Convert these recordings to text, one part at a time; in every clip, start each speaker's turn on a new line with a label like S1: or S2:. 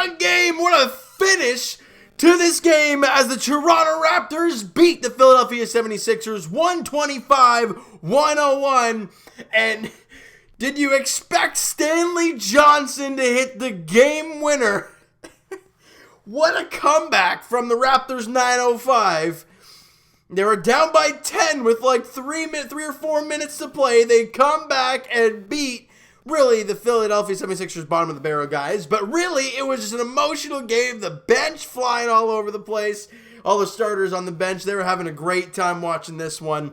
S1: on game. What a finish to this game as the Toronto Raptors beat the Philadelphia 76ers 125-101. And did you expect Stanley Johnson to hit the game winner? What a comeback from the Raptors 905. They were down by 10 with like 3 or 4 minutes to play. They come back and beat really the Philadelphia 76ers bottom of the barrel guys. But really, it was just an emotional game. The bench flying all over the place. All the starters on the bench, they were having a great time watching this one.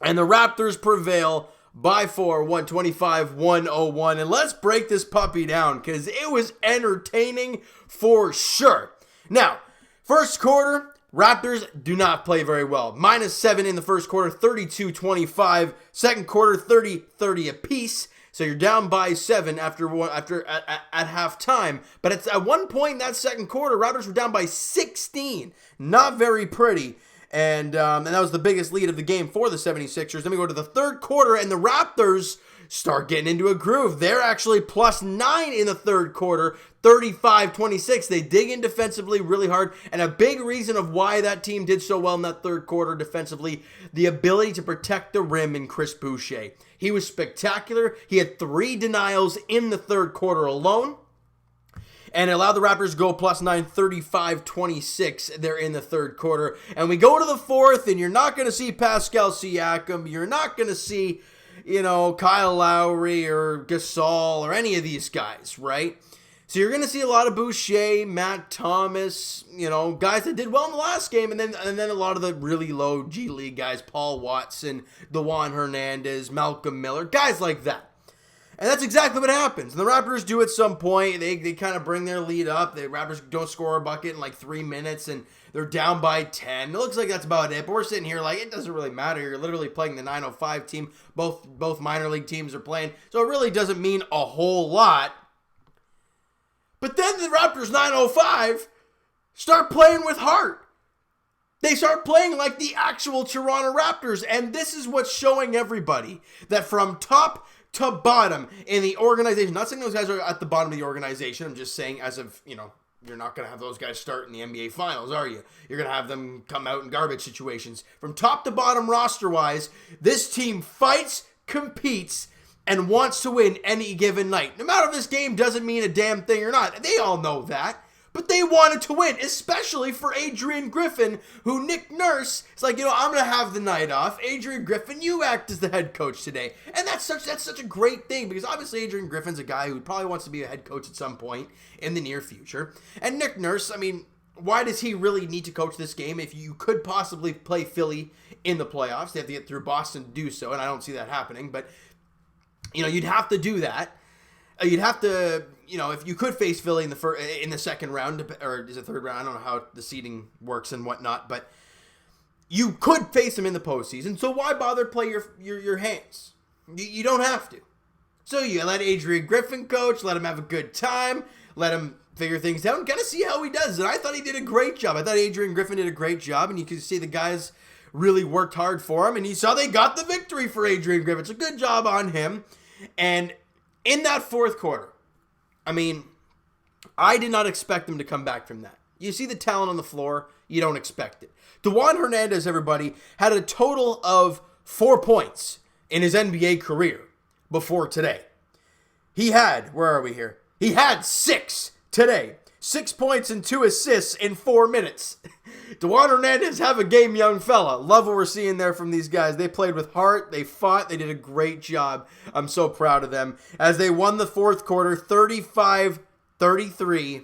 S1: And the Raptors prevail by 4, 125-101. And let's break this puppy down because it was entertaining for sure. Now, first quarter, Raptors do not play very well. -7 in the first quarter, 32-25. Second quarter, 30-30 apiece. So you're down by 7 at halftime. But it's at one point in that second quarter, Raptors were down by 16. Not very pretty. And that was the biggest lead of the game for the 76ers. Then we go to the third quarter, and the Raptors start getting into a groove. They're actually +9 in the third quarter, 35-26. They dig in defensively really hard, and a big reason of why that team did so well in that third quarter defensively, the ability to protect the rim in Chris Boucher. He was spectacular. He had 3 denials in the third quarter alone, and it allowed the Raptors to go +9, 35-26 there in the third quarter. And we go to the fourth, and you're not going to see Pascal Siakam. You're not going to see, Kyle Lowry or Gasol or any of these guys, right? So you're going to see a lot of Boucher, Matt Thomas, guys that did well in the last game, and then a lot of the really low G League guys, Paul Watson, Dejuan Hernandez, Malcolm Miller, guys like that. And that's exactly what happens. And the Raptors do at some point. They kind of bring their lead up. The Raptors don't score a bucket in like 3 minutes, and they're down by 10. It looks like that's about it. But we're sitting here like, it doesn't really matter. You're literally playing the 905 team. Both minor league teams are playing. So it really doesn't mean a whole lot. But then the Raptors 905 start playing with heart. They start playing like the actual Toronto Raptors. And this is what's showing everybody that from top to bottom in the organization, not saying those guys are at the bottom of the organization, I'm just saying as of, you're not going to have those guys start in the NBA Finals, are you? You're going to have them come out in garbage situations. From top to bottom roster-wise, this team fights, competes, and wants to win any given night. No matter if this game doesn't mean a damn thing or not. They all know that. But they wanted to win, especially for Adrian Griffin, who Nick Nurse is like, I'm going to have the night off. Adrian Griffin, you act as the head coach today. And that's such a great thing, because obviously Adrian Griffin's a guy who probably wants to be a head coach at some point in the near future. And Nick Nurse, why does he really need to coach this game if you could possibly play Philly in the playoffs? They have to get through Boston to do so, and I don't see that happening. But, you'd have to do that. You'd have to, if you could face Philly in the second round, or is it third round? I don't know how the seeding works and whatnot, but you could face them in the postseason. So why bother play your hands? You don't have to. So you let Adrian Griffin coach, let him have a good time, let him figure things out, and kind of see how he does. And I thought he did a great job. I thought Adrian Griffin did a great job, and you could see the guys really worked hard for him, and you saw they got the victory for Adrian Griffin. So good job on him. And in that fourth quarter, I did not expect them to come back from that. You see the talent on the floor, you don't expect it. Dejuan Hernandez, everybody, had a total of 4 points in his NBA career before today. He had 6 today. 6 points and 2 assists in 4 minutes. Dejuan Hernandez, have a game, young fella. Love what we're seeing there from these guys. They played with heart. They fought. They did a great job. I'm so proud of them. As they won the fourth quarter, 35-33,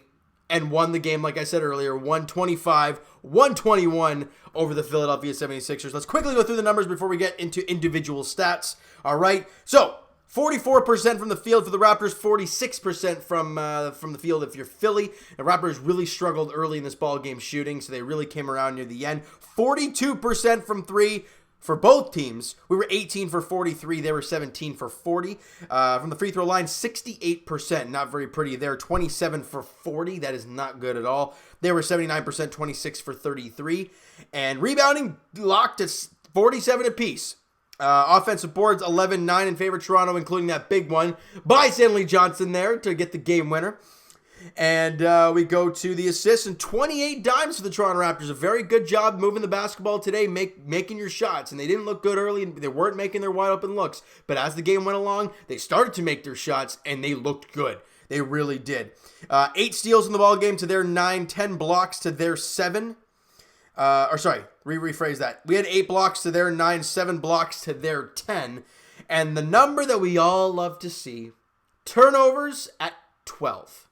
S1: and won the game, like I said earlier, 125-121 over the Philadelphia 76ers. Let's quickly go through the numbers before we get into individual stats. All right. So, 44% from the field for the Raptors, 46% from the field if you're Philly. The Raptors really struggled early in this ball game shooting, so they really came around near the end. 42% from three for both teams. We were 18 for 43. They were 17 for 40. From the free throw line, 68%. Not very pretty there. 27 for 40. That is not good at all. They were 79%, 26 for 33. And rebounding locked at 47 apiece. Offensive boards, 11-9 in favor of Toronto, including that big one by Stanley Johnson there to get the game winner. And we go to the assists and 28 dimes for the Toronto Raptors. A very good job moving the basketball today, making your shots. And they didn't look good early. They weren't making their wide open looks. But as the game went along, they started to make their shots, and they looked good. They really did. 8 steals in the ball game to their 9, 10 blocks to their 7. Rephrase that. We had 8 blocks to their 9, 7 blocks to their 10. And the number that we all love to see, turnovers at 12.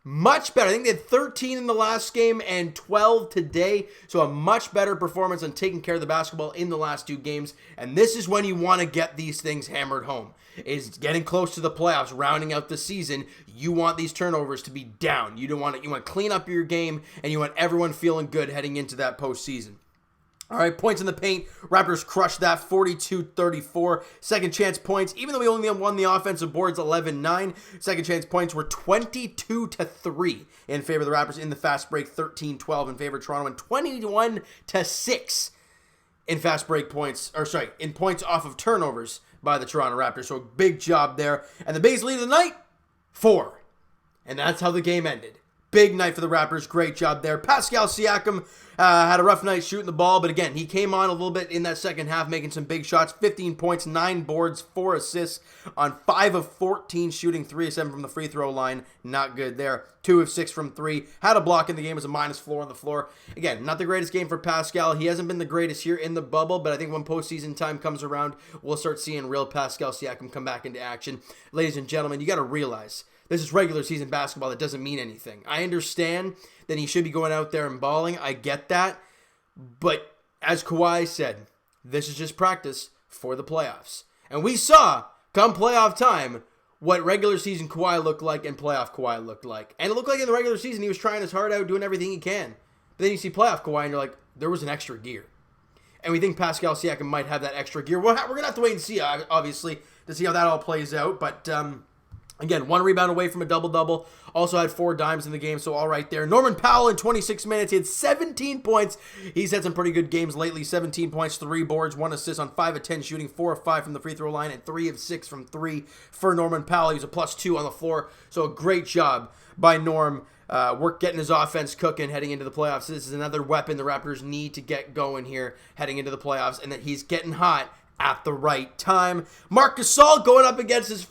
S1: Much better. I think they had 13 in the last game and 12 today. So a much better performance on taking care of the basketball in the last 2 games. And this is when you want to get these things hammered home. Is getting close to the playoffs, rounding out the season. You want these turnovers to be down. You want to clean up your game, and you want everyone feeling good heading into that postseason. All right, points in the paint. Raptors crushed that 42-34. Second chance points, even though we only won the offensive boards 11-9, second chance points were 22-3 in favor of the Raptors in the fast break, 13-12 in favor of Toronto, and 21-6 in fast break points, in points off of turnovers by the Toronto Raptors. So big job there. And the biggest lead of the night, 4. And that's how the game ended. Big night for the Raptors. Great job there. Pascal Siakam had a rough night shooting the ball, but again, he came on a little bit in that second half, making some big shots. 15 points, 9 boards, 4 assists on 5 of 14 shooting, 3 of 7 from the free throw line. Not good there. 2 of 6 from 3. Had a block in the game, was a -4 on the floor. Again, not the greatest game for Pascal. He hasn't been the greatest here in the bubble, but I think when postseason time comes around, we'll start seeing real Pascal Siakam come back into action. Ladies and gentlemen, you got to realize, this is regular season basketball. That doesn't mean anything. I understand that he should be going out there and balling. I get that. But as Kawhi said, this is just practice for the playoffs. And we saw, come playoff time, what regular season Kawhi looked like and playoff Kawhi looked like. And it looked like in the regular season he was trying his heart out, doing everything he can. But then you see playoff Kawhi and you're like, there was an extra gear. And we think Pascal Siakam might have that extra gear. We're going to have to wait and see, obviously, to see how that all plays out. But again, 1 rebound away from a double-double. Also had 4 dimes in the game, so all right there. Norman Powell in 26 minutes. He had 17 points. He's had some pretty good games lately. 17 points, 3 boards, 1 assist on 5 of 10 shooting, 4 of 5 from the free throw line, and 3 of 6 from 3 for Norman Powell. He was a +2 on the floor, so a great job by Norm. Getting his offense cooking heading into the playoffs. This is another weapon the Raptors need to get going here heading into the playoffs, and that he's getting hot at the right time. Marc Gasol going up against his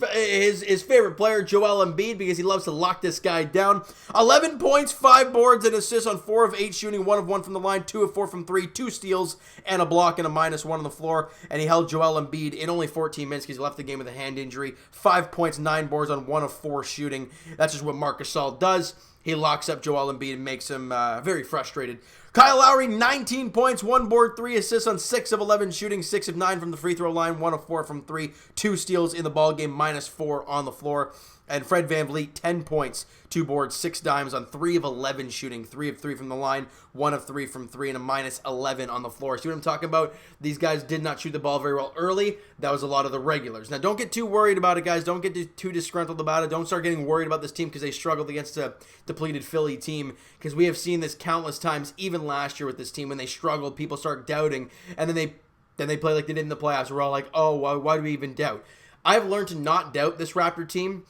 S1: favorite player, Joel Embiid, because he loves to lock this guy down. 11 points, 5 boards, and assists on 4 of 8 shooting, 1 of 1 from the line, 2 of 4 from 3, 2 steals, and a block, and a -1 on the floor. And he held Joel Embiid in only 14 minutes because he left the game with a hand injury. 5 points, 9 boards on 1 of 4 shooting. That's just what Marc Gasol does. He locks up Joel Embiid and makes him very frustrated. Kyle Lowry, 19 points, 1 board, 3 assists on 6 of 11 shooting, 6 of 9 from the free throw line, 1 of 4 from 3, 2 steals in the ballgame, -4 on the floor. And Fred VanVleet, 10 points, 2 boards, 6 dimes on 3 of 11 shooting, 3 of 3 from the line, 1 of 3 from 3, and a -11 on the floor. See what I'm talking about? These guys did not shoot the ball very well early. That was a lot of the regulars. Now, don't get too worried about it, guys. Don't get too disgruntled about it. Don't start getting worried about this team because they struggled against a depleted Philly team, because we have seen this countless times, even last year with this team, when they struggled, people start doubting, and then they play like they did in the playoffs. We're all like, oh, why do we even doubt? I've learned to not doubt this Raptor team,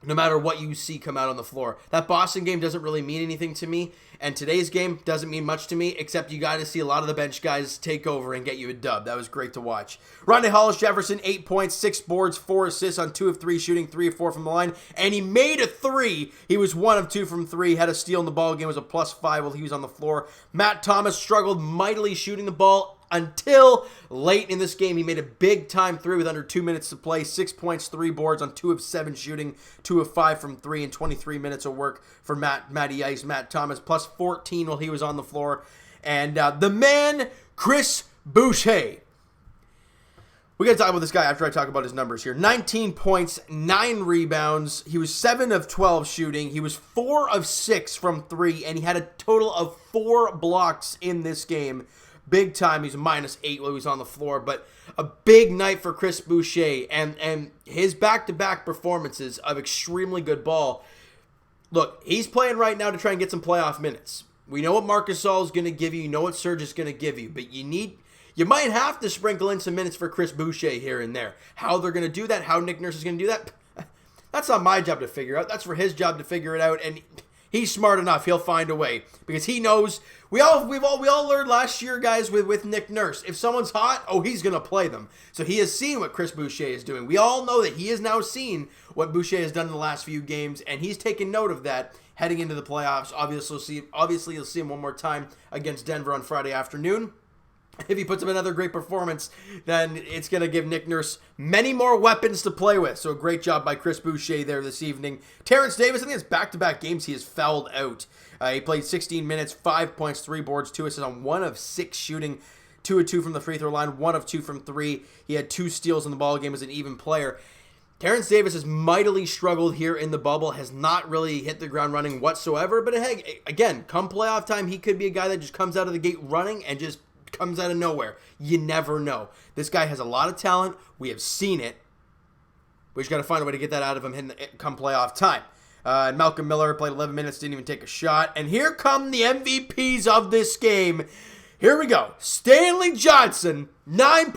S1: no matter what you see come out on the floor. That Boston game doesn't really mean anything to me, and today's game doesn't mean much to me, except you got to see a lot of the bench guys take over and get you a dub. That was great to watch. Hollis-Jefferson, 8 points, 6 boards, 4 assists on 2 of 3 shooting, 3 of 4 from the line, and he made a 3. He was 1 of 2 from 3, had a steal in the ball game, was a +5 while he was on the floor. Matt Thomas struggled mightily shooting the ball until late in this game. He made a big-time 3 with under 2 minutes to play. 6 points, 3 boards on 2 of 7 shooting, 2 of 5 from 3, and 23 minutes of work for Matty Ice. Matt Thomas, +14 while he was on the floor. And the man, Chris Boucher. We got to talk about this guy after I talk about his numbers here. 19 points, 9 rebounds. He was 7 of 12 shooting. He was 4 of 6 from 3, and he had a total of 4 blocks in this game. Big time. He's a -8 while he was on the floor, but a big night for Chris Boucher, and his back-to-back performances of extremely good ball. Look, he's playing right now to try and get some playoff minutes. We know what Marc Gasol is going to give you. You know what Serge is going to give you, but you might have to sprinkle in some minutes for Chris Boucher here and there. How they're going to do that, how Nick Nurse is going to do that, That's not my job to figure out. That's for his job to figure it out, and he's smart enough. He'll find a way because he knows. We all learned last year, guys, with Nick Nurse. If someone's hot, he's gonna play them. So he has seen what Chris Boucher is doing. We all know that he has now seen what Boucher has done in the last few games, and he's taken note of that heading into the playoffs. Obviously, you'll see him one more time against Denver on Friday afternoon. If he puts up another great performance, then it's going to give Nick Nurse many more weapons to play with. So a great job by Chris Boucher there this evening. Terrence Davis, I think it's back-to-back games he has fouled out. He played 16 minutes, 5 points, 3 boards, 2 assists on 1 of 6 shooting, 2 of 2 from the free throw line, 1 of 2 from 3. He had 2 steals in the ball game as an even player. Terrence Davis has mightily struggled here in the bubble, has not really hit the ground running whatsoever. But hey, again, come playoff time, he could be a guy that just comes out of the gate running and just comes out of nowhere. You never know. This guy has a lot of talent. We have seen it. We just got to find a way to get that out of him come playoff time. And Malcolm Miller played 11 minutes, didn't even take a shot. And here come the MVPs of this game. Here we go. Stanley Johnson, 9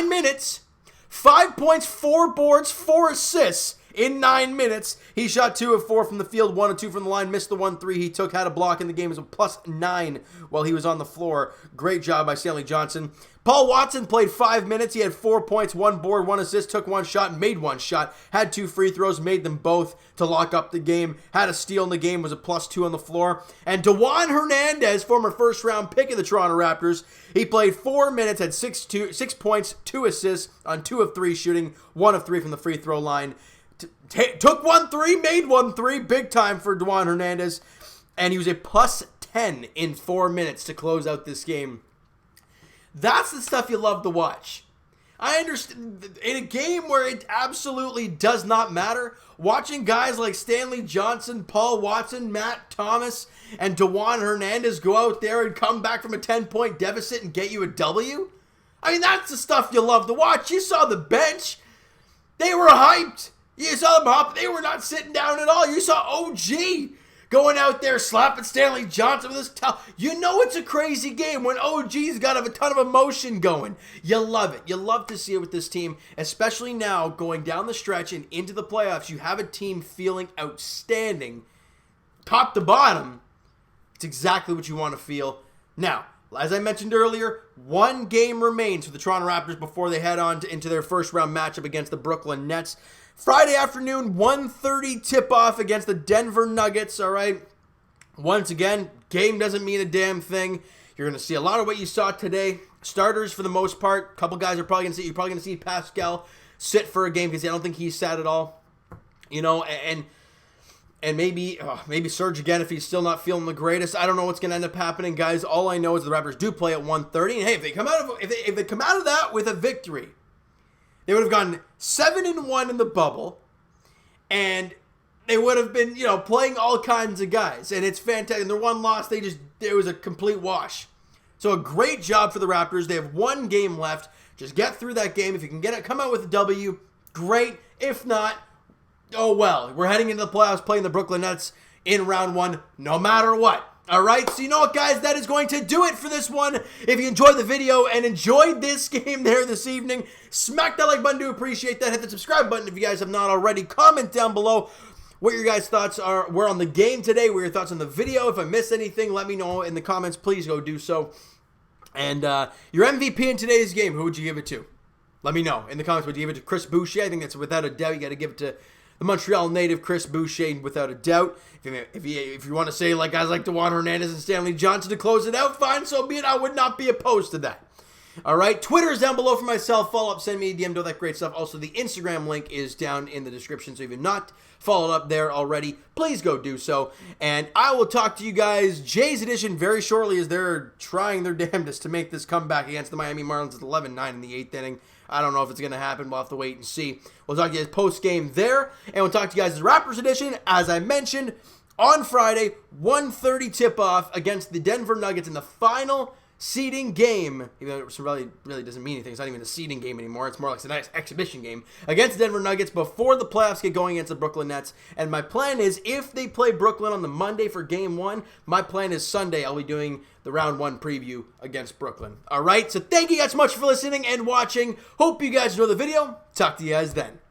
S1: minutes, 5 points, 4 boards, 4 assists in 9 minutes. He shot 2 of 4 from the field, 1 of 2 from the line, missed the 1-3 he took, had a block in the game. It was a +9 while he was on the floor. Great job by Stanley Johnson. Paul Watson played 5 minutes. He had 4 points, 1 board, 1 assist, took 1 shot, made 1 shot, had 2 free throws, made them both to lock up the game, had a steal in the game, was a +2 on the floor. And Dejuan Hernandez, former first-round pick of the Toronto Raptors, he played 4 minutes, had 6 points, 2 assists on 2 of 3 shooting, 1 of 3 from the free throw line. Took 1-3, made 1-3, big time for Dejuan Hernandez, and he was a +10 in 4 minutes to close out this game. That's the stuff you love to watch. I understand, in a game where it absolutely does not matter, watching guys like Stanley Johnson, Paul Watson, Matt Thomas, and Dejuan Hernandez go out there and come back from a 10-point deficit and get you a W, I mean, that's the stuff you love to watch. You saw the bench. They were hyped. You saw them hop. They were not sitting down at all. You saw OG going out there slapping Stanley Johnson with his towel. You know it's a crazy game when OG's got a ton of emotion going. You love it. You love to see it with this team, especially now going down the stretch and into the playoffs. You have a team feeling outstanding, top to bottom. It's exactly what you want to feel. Now, as I mentioned earlier, 1 game remains for the Toronto Raptors before they head on into their first round matchup against the Brooklyn Nets. Friday afternoon, 1:30 tip-off against the Denver Nuggets, all right? Once again, game doesn't mean a damn thing. You're going to see a lot of what you saw today. Starters for the most part. A couple guys you're probably going to see Pascal sit for a game because I don't think he's sat at all. You know, and maybe Serge again if he's still not feeling the greatest. I don't know what's going to end up happening, guys. All I know is the Raptors do play at 1:30. And hey, if they come out of that with a victory, they would have gone 7-1 in the bubble, and they would have been, playing all kinds of guys. And it's fantastic. And their one loss, it was a complete wash. So a great job for the Raptors. They have 1 game left. Just get through that game. If you can come out with a W, great. If not, oh well. We're heading into the playoffs playing the Brooklyn Nets in round 1, no matter what. All right, so you know what, guys? That is going to do it for this one. If you enjoyed the video and enjoyed this game there this evening, smack that like button. Do appreciate that. Hit the subscribe button if you guys have not already. Comment down below what your guys' thoughts were on the game today. What your thoughts on the video. If I missed anything, let me know in the comments. Please go do so. And your MVP in today's game, who would you give it to? Let me know in the comments. Would you give it to Chris Boucher? I think that's without a doubt. You got to give it to the Montreal native, Chris Boucher, without a doubt. If you want to say like guys like Dejuan Hernandez and Stanley Johnson to close it out, fine, so be it. I would not be opposed to that. All right, Twitter is down below for myself. Follow up, send me a DM, do all that great stuff. Also, the Instagram link is down in the description, so if you've not followed up there already, please go do so. And I will talk to you guys, Jays Edition, very shortly as they're trying their damnedest to make this comeback against the Miami Marlins at 11-9 in the 8th inning. I don't know if it's going to happen. We'll have to wait and see. We'll talk to you guys post-game there, and we'll talk to you guys as Raptors Edition, as I mentioned, on Friday, 1:30 tip-off against the Denver Nuggets in the final seeding game, even though it really doesn't mean anything. It's not even a seeding game anymore. It's more like a nice exhibition game against the Denver Nuggets before the playoffs get going against the Brooklyn Nets. And my plan is, if they play Brooklyn on the Monday for game 1, my plan is Sunday I'll be doing the round 1 preview against Brooklyn. All right, so thank you guys so much for listening and watching. Hope you guys enjoy the video. Talk to you guys then.